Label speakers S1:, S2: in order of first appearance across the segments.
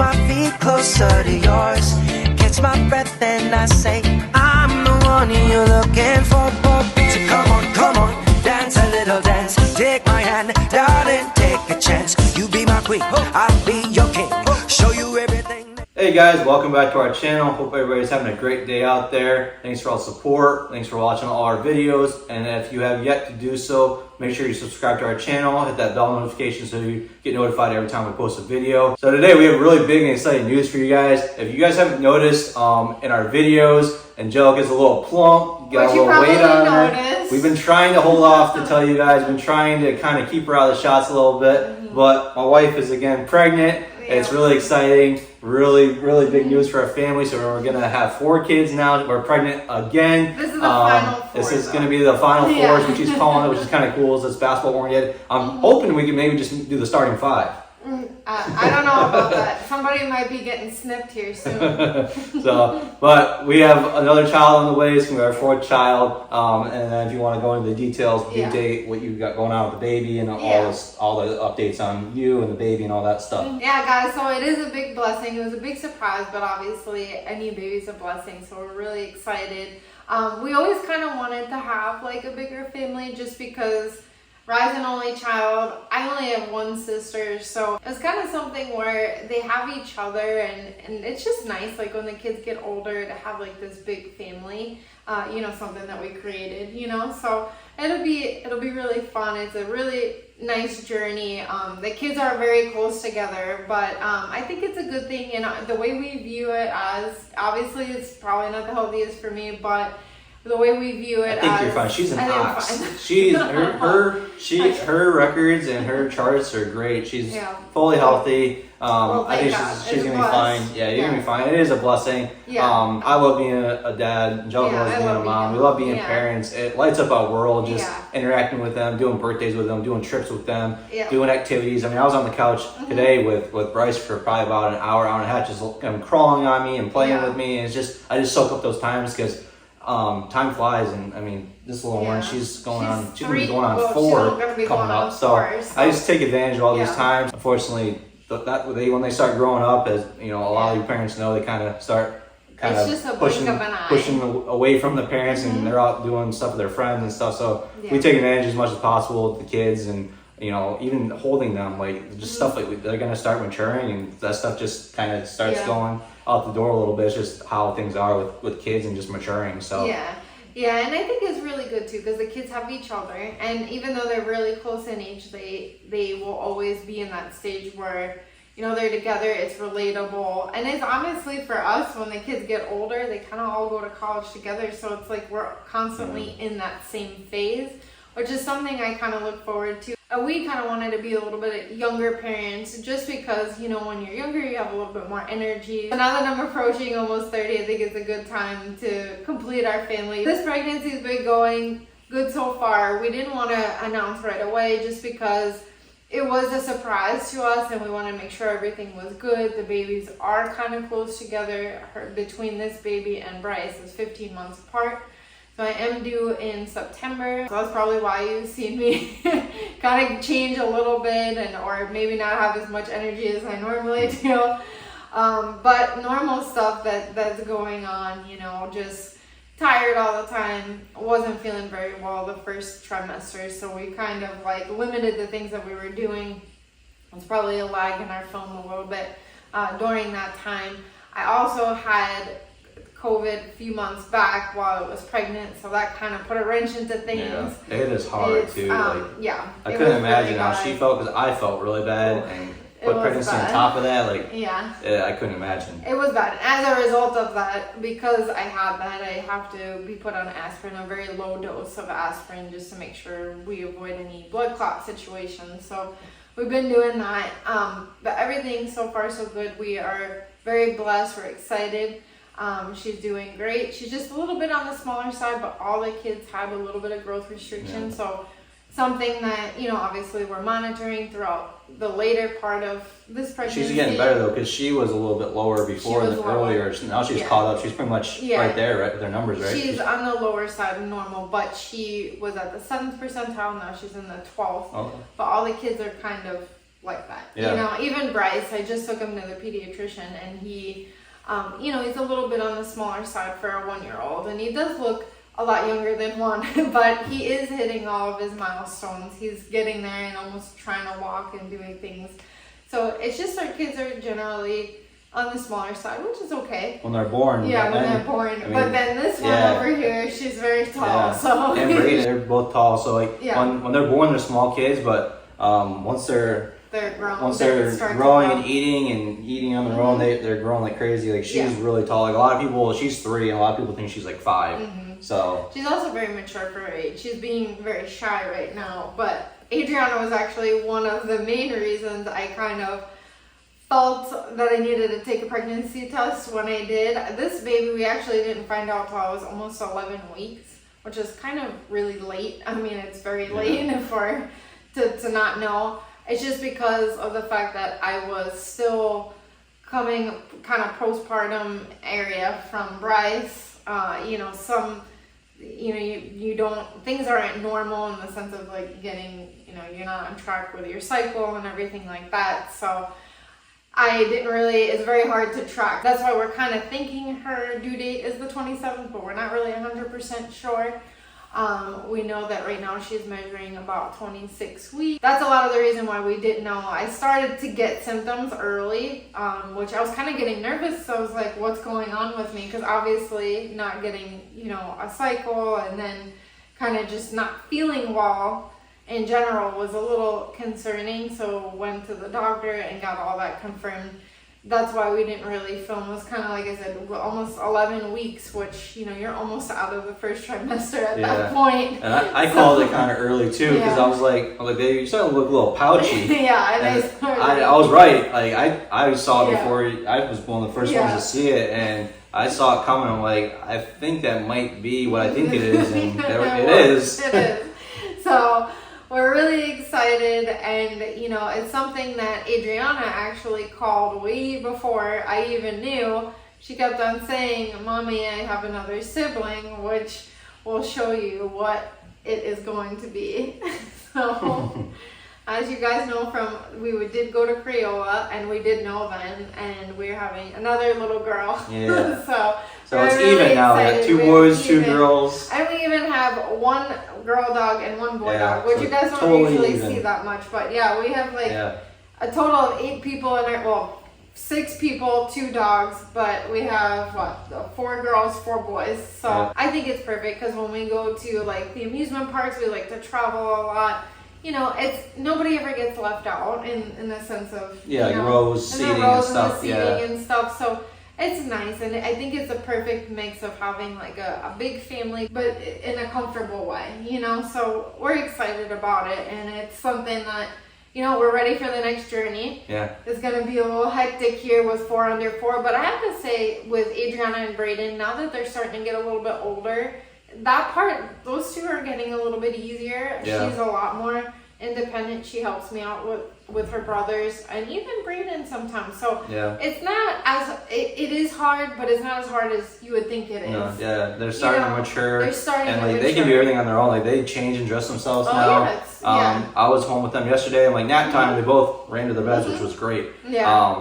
S1: my feet closer to yours. Catch my breath and I say, I'm the one you're looking for. So come on, dance a little dance. Take my hand, darling, take a chance. You be my queen, I'll be your king. Show you everything.
S2: Hey guys, welcome back to our channel. Hope everybody's having a great day out there. Thanks for all the support. Thanks for watching all our videos. And if you have yet to do so, make sure you subscribe to our channel. Hit that bell notification so you get notified every time we post a video. So today we have really big and exciting news for you guys. If you guys haven't noticed in our videos, Angelica's a little plump, got a little weight on her. We've been trying to hold off to tell you guys, been trying to kind of keep her out of the shots a little bit, but my wife is again pregnant. It's really exciting, really big news for our family. So we're gonna have 4 kids now. We're pregnant again.
S3: This is the final 4.
S2: This is gonna be the final 4, which she's calling it, which is kind of cool. It's basketball oriented. I'm hoping we can maybe just do the starting 5.
S3: I don't know about that. Somebody might be getting snipped here soon.
S2: But we have another child on the way. It's gonna be our 4th child. And then if you want to go into the details, due date, what you got going on with the baby, and all the updates on you and the baby and all that stuff.
S3: Yeah, guys. So it is a big blessing. It was a big surprise, but obviously any baby's a blessing. So we're really excited. We always kind of wanted to have like a bigger family, just because. Rise an only child. I only have 1 sister, so it's kind of something where they have each other, and it's just nice, like when the kids get older, to have like this big family. Something that we created. So it'll be really fun. It's a really nice journey. The kids are very close together, but I think it's a good thing. The way we view it as, obviously, it's probably not the healthiest for me, but. The way we view it,
S2: I think you're fine. She's an ox. She's her records and her charts are great. She's fully healthy. I think she's gonna be fine. Yeah, you're gonna be fine. It is a blessing. I love being a dad. Angelica loves being a mom. We love being parents. It lights up our world. Just interacting with them, doing birthdays with them, doing trips with them, doing activities. I mean, I was on the couch today with Bryce for probably about an hour and a half, just crawling on me and playing with me. And I just soak up those times because. Time flies, and I mean, this little one, she's gonna be going on 4 coming up. So I just take advantage of all these times. Unfortunately, when they start growing up, as you know, a lot of you parents know, they kind of start pushing away from the parents, and they're out doing stuff with their friends and stuff. So we take advantage as much as possible with the kids, and even holding them, like just stuff like they're gonna start maturing, and that stuff just kind of starts going out the door a little bit. It's just how things are with kids and just maturing. So and I think it's really good too, because the kids have each other, and even though they're really close in age, they will always be in that stage where they're together. It's relatable, and it's honestly for us, when the kids get older, they kind of all go to college together, so it's like we're constantly in that same phase, which is something I kind of look forward to. We kind of wanted to be a little bit younger parents, just because, when you're younger, you have a little bit more energy. So now that I'm approaching almost 30, I think it's a good time to complete our family. This pregnancy's been going good so far. We didn't want to announce right away, just because it was a surprise to us, and we wanted to make sure everything was good. The babies are kind of close together. Between this baby and Bryce is 15 months apart. So I am due in September. So that's probably why you've seen me kind of change a little bit, or maybe not have as much energy as I normally do. But normal stuff that's going on, just tired all the time. Wasn't feeling very well the first trimester, so we kind of limited the things that we were doing. It's probably a lag in our film a little bit during that time. I also had COVID a few months back while I was pregnant, so that kind of put a wrench into things. Yeah, it is hard too. I couldn't imagine how she felt, because I felt really bad, and put pregnancy on top of that, I couldn't imagine. It
S3: was bad. As a result of that, because I had that, I have to be put on aspirin, a very low dose of aspirin, just to make sure we avoid any blood clot situations. So we've been doing that, but everything so far so good. We are very blessed. We're excited. She's doing great. She's just a little bit on the smaller side, but all the kids have a little bit of growth restriction. So something that, obviously we're monitoring throughout the later part of this pregnancy.
S2: She's getting better though, because she was a little bit lower before earlier. Now she's caught up. She's pretty much right there, right? Their numbers, right?
S3: She's on the lower side of normal, but she was at the 7th percentile. Now she's in the 12th. But all the kids are kind of like that.
S2: Yeah.
S3: You know, even Bryce, I just took him to the pediatrician, and he, you know, he's a little bit on the smaller side for a 1-year-old, and he does look a lot younger than 1, but he is hitting all of his milestones. He's getting there and almost trying to walk and doing things. So it's just our kids are generally on the smaller side, which is okay.
S2: When they're born.
S3: Yeah, when they're born. I mean, but then this one over here, she's very tall. So
S2: and Brayden, they're both tall. So like when they're born, they're small kids, but once they're
S3: grown,
S2: once they're growing and eating on their own, they're growing like crazy. Like she's really tall. Like a lot of people, she's 3, and a lot of people think she's like 5. So
S3: she's also very mature for her age. She's being very shy right now, but Adriana was actually one of the main reasons I kind of felt that I needed to take a pregnancy test when I did. This baby, we actually didn't find out till I was almost 11 weeks, which is kind of really late. I mean, it's very late for to not know. It's just because of the fact that I was still coming kind of postpartum area from Bryce. You know, you don't, things aren't normal in the sense of like getting, you know, you're not on track with your cycle and everything like that. So I didn't really, it's very hard to track. That's why we're kind of thinking her due date is the 27th, but we're not really 100% sure. We know that right now she's measuring about 26 weeks. That's a lot of the reason why we didn't know. I started to get symptoms early, which I was kind of getting nervous. So I was like, what's going on with me? Because obviously not getting, you know, a cycle and then kind of just not feeling well in general was a little concerning. So went to the doctor and got all that confirmed. That's why we didn't really film. It was kind of like I said, almost 11 weeks, which, you know, you're almost out of the first trimester at that point.
S2: And I called it kind of early too, because I was like, baby, you're starting to look a little pouchy.
S3: And
S2: I was right. Like I saw it before. I was one of the first ones to see it, and I saw it coming. I'm like, I think that might be what I think it is, and it is.
S3: It is. So we're really excited, and you know, it's something that Adriana actually called way before I even knew. She kept on saying, Mommy, I have another sibling, which will show you what it is going to be. So as you guys know, we did go to Crayola, and we did know then, and we're having another little girl.
S2: Yeah.
S3: So
S2: it's
S3: really
S2: even now. We got 2 boys, 2 girls.
S3: And we even have 1 girl dog and 1 boy dog, which
S2: so
S3: you guys don't
S2: totally
S3: usually
S2: even.
S3: see that much. But yeah, we have like a total of 8 people in our, well, 6 people, 2 dogs, but we have 4 girls, 4 boys. So I think it's perfect because when we go to like the amusement parks, we like to travel a lot. You know, it's nobody ever gets left out in the sense of
S2: rows, seating and stuff.
S3: So it's nice, and I think it's a perfect mix of having like a big family, but in a comfortable way, you know. So we're excited about it, and it's something that, you know, we're ready for the next journey.
S2: Yeah,
S3: it's gonna be a little hectic here with 4 under 4, but I have to say with Adriana and Brayden, now that they're starting to get a little bit older, that part, those 2 are getting a little bit easier. She's a lot more independent. She helps me out with her brothers, and even Brayden sometimes. So it's not as it is hard, but it's not as hard as you would think it is.
S2: No, they're starting to mature.
S3: They're starting
S2: and
S3: to
S2: like
S3: mature.
S2: they can do everything on their own. Like they change and dress themselves now. I was home with them yesterday, and like nap time, they both ran to their beds, which was great.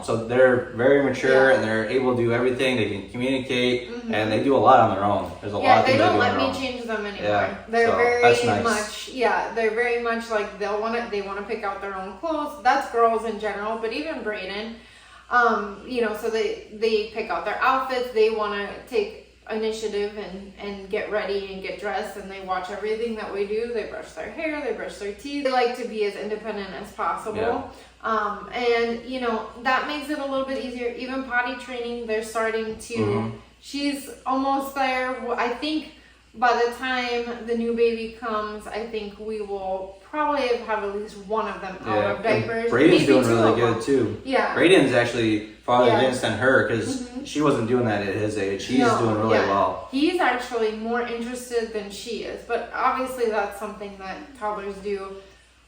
S2: So they're very mature, and they're able to do everything. They can communicate, and they do a lot on their own. There's a lot of things
S3: they don't
S2: they
S3: let
S2: do
S3: me
S2: on their own.
S3: change them anymore.
S2: They're
S3: very much they're very much like they want to pick out their own clothes. That's girls in general, but even Brayden, you know, so they pick out their outfits. They want to take initiative and get ready and get dressed, and they watch everything that we do. They brush their hair, they brush their teeth. They like to be as independent as possible. And you know, that makes it a little bit easier. Even potty training, they're starting to she's almost there. I think by the time the new baby comes, I think we will probably have at least one of them out of diapers.
S2: Brayden's doing really good too. Brayden's actually farther advanced than her, because she wasn't doing that at his age. He's doing really well.
S3: He's actually more interested than she is, but obviously that's something that toddlers do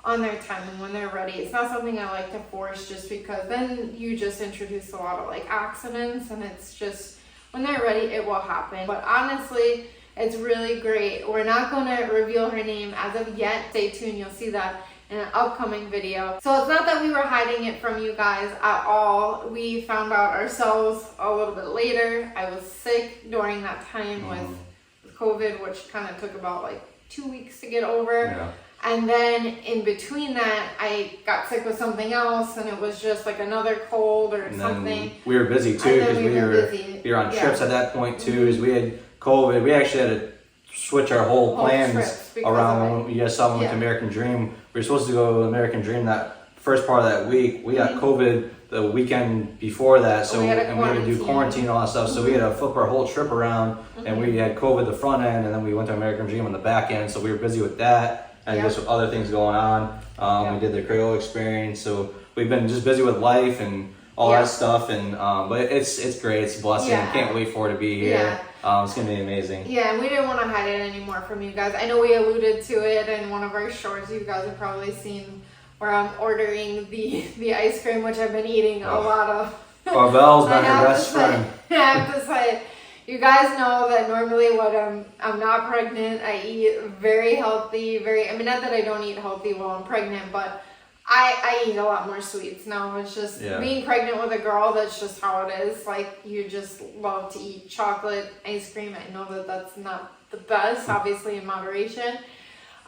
S3: on their time and when they're ready. It's not something I like to force, just because then you just introduce a lot of like accidents, and it's just when they're ready it will happen. But honestly, it's really great. We're not going to reveal her name as of yet. Stay tuned, you'll see that in an upcoming video. So it's not that we were hiding it from you guys at all. We found out ourselves a little bit later. I was sick during that time with COVID, which kind of took about like 2 weeks to get over.
S2: Yeah.
S3: And then in between that, I got sick with something else, and it was just like another cold or something.
S2: We were busy too, because we were on trips at that point too. As we had COVID, we actually had to switch our whole plans around. When you guys saw when we went to American Dream, we were supposed to go to American Dream that first part of that week. We got COVID the weekend before that, so we had to do quarantine and all that stuff. So we had to flip our whole trip around, and we had COVID the front end, and then we went to American Dream on the back end. So we were busy with that. And just with other things going on. We did the Creole experience, so we've been just busy with life and all that stuff. And but it's great. It's a blessing. Can't wait for it to be here. It's gonna be amazing. Yeah, and we didn't want to hide it anymore from you guys. I know we alluded to it in one of our shorts. You guys have probably seen where I'm ordering the ice cream, which I've been eating a lot of. Barbell's been her best friend.
S3: I have to say. You guys know that normally when I'm not pregnant, I eat very healthy, I mean, not that I don't eat healthy while I'm pregnant, but I eat a lot more sweets now. It's just being pregnant with a girl, that's just how it is. Like, you just love to eat chocolate, ice cream. I know that that's not the best, obviously in moderation.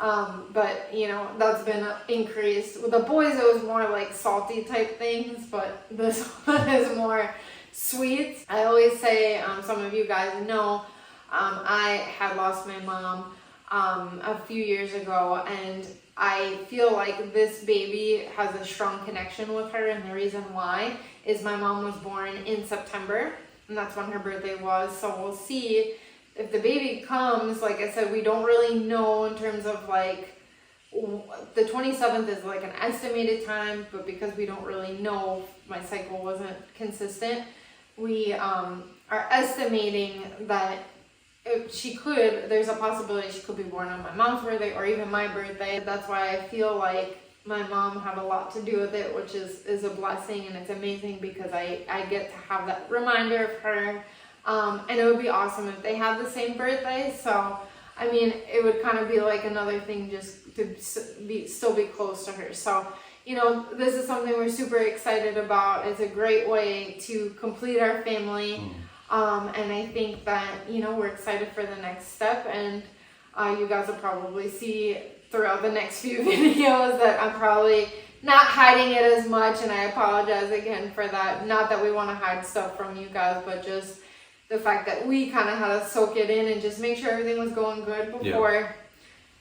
S3: But you know, that's been increased. With the boys, it was more like salty type things, but this one is more sweets. I always say, some of you guys know, I had lost my mom a few years ago, and I feel like this baby has a strong connection with her, and the reason why is my mom was born in September, and that's when her birthday was. So we'll see if the baby comes. Like I said, we don't really know in terms of like, the 27th is like an estimated time, but because we don't really know, my cycle wasn't consistent, we are estimating that if there's a possibility she could be born on my mom's birthday or even my birthday. That's why I feel like my mom had a lot to do with it, which is a blessing, and it's amazing because I get to have that reminder of her. And it would be awesome if they had the same birthday. So, I mean, it would kind of be like another thing just to still be close to her. So, you know, this is something we're super excited about. It's a great way to complete our family. And I think that, you know, we're excited for the next step. And you guys will probably see throughout the next few videos that I'm probably not hiding it as much. And I apologize again for that. Not that we want to hide stuff from you guys, but just the fact that we kind of had to soak it in and just make sure everything was going good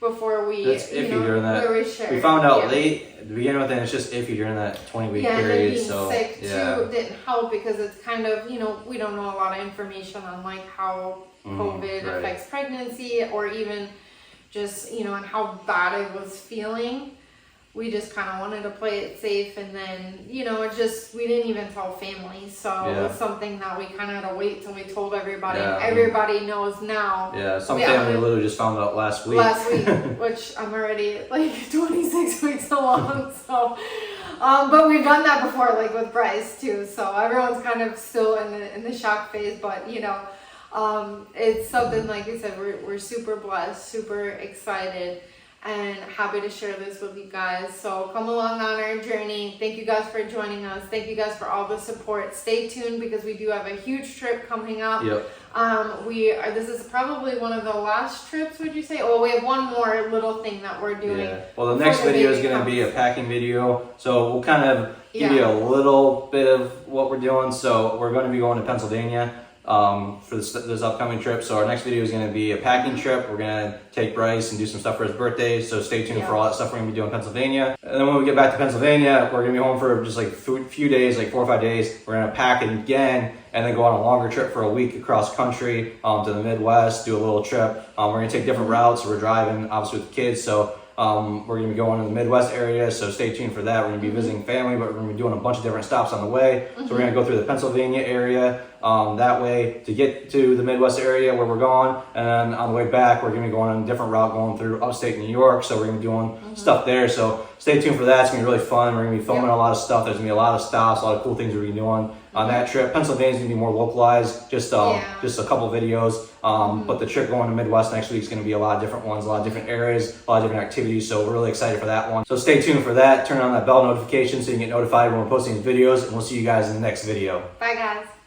S3: before we,
S2: it's iffy during that. We found out late to begin with, and it's just iffy during that 20-week period.
S3: And then being sick too didn't help, because it's kind of, you know, we don't know a lot of information on like how COVID affects pregnancy, or even just, you know, and how bad I was feeling. We just kind of wanted to play it safe, and then, you know, we didn't even tell family. So it was something that we kind of had to wait till we told everybody. And everybody knows now. Yeah,
S2: some family literally just found out last week.
S3: Which I'm already like 26 weeks along. So, but we've done that before, like with Bryce too. So everyone's kind of still in the shock phase, but you know, it's something, like you said, we're super blessed, super excited, and happy to share this with you guys. So come along on our journey. Thank you guys for joining us. Thank you guys for all the support. Stay tuned, because we do have a huge trip coming up. This is probably one of the last trips, would you say? Oh, we have one more little thing that we're doing.
S2: Well, the next video is going to be a packing video. So we'll kind of give you a little bit of what we're doing. So we're going to be going to Pennsylvania for this upcoming trip. So our next video is going to be a packing trip. We're going to take Bryce and do some stuff for his birthday. So stay tuned for all that stuff we're going to be doing in Pennsylvania. And then when we get back to Pennsylvania, we're going to be home for just like a few days, like 4 or 5 days. We're going to pack it again, and then go on a longer trip for a week across country to the Midwest, do a little trip. We're going to take different routes. We're driving, obviously, with the kids. So we're going to be going to the Midwest area, so stay tuned for that. We're going to be visiting family, but we're going to be doing a bunch of different stops on the way. So we're going to go through the Pennsylvania area that way to get to the Midwest area where we're going. And then on the way back, we're going to be going on a different route going through upstate New York. So we're going to be doing stuff there. So stay tuned for that. It's going to be really fun. We're going to be filming a lot of stuff. There's going to be a lot of stops, a lot of cool things we're going to be doing. on that trip. Pennsylvania's gonna be more localized, just a couple videos. But the trip going to Midwest next week is gonna be a lot of different ones, a lot of different areas, a lot of different activities. So we're really excited for that one. So stay tuned for that. Turn on that bell notification so you can get notified when we're posting these videos, and we'll see you guys in the next video.
S3: Bye guys.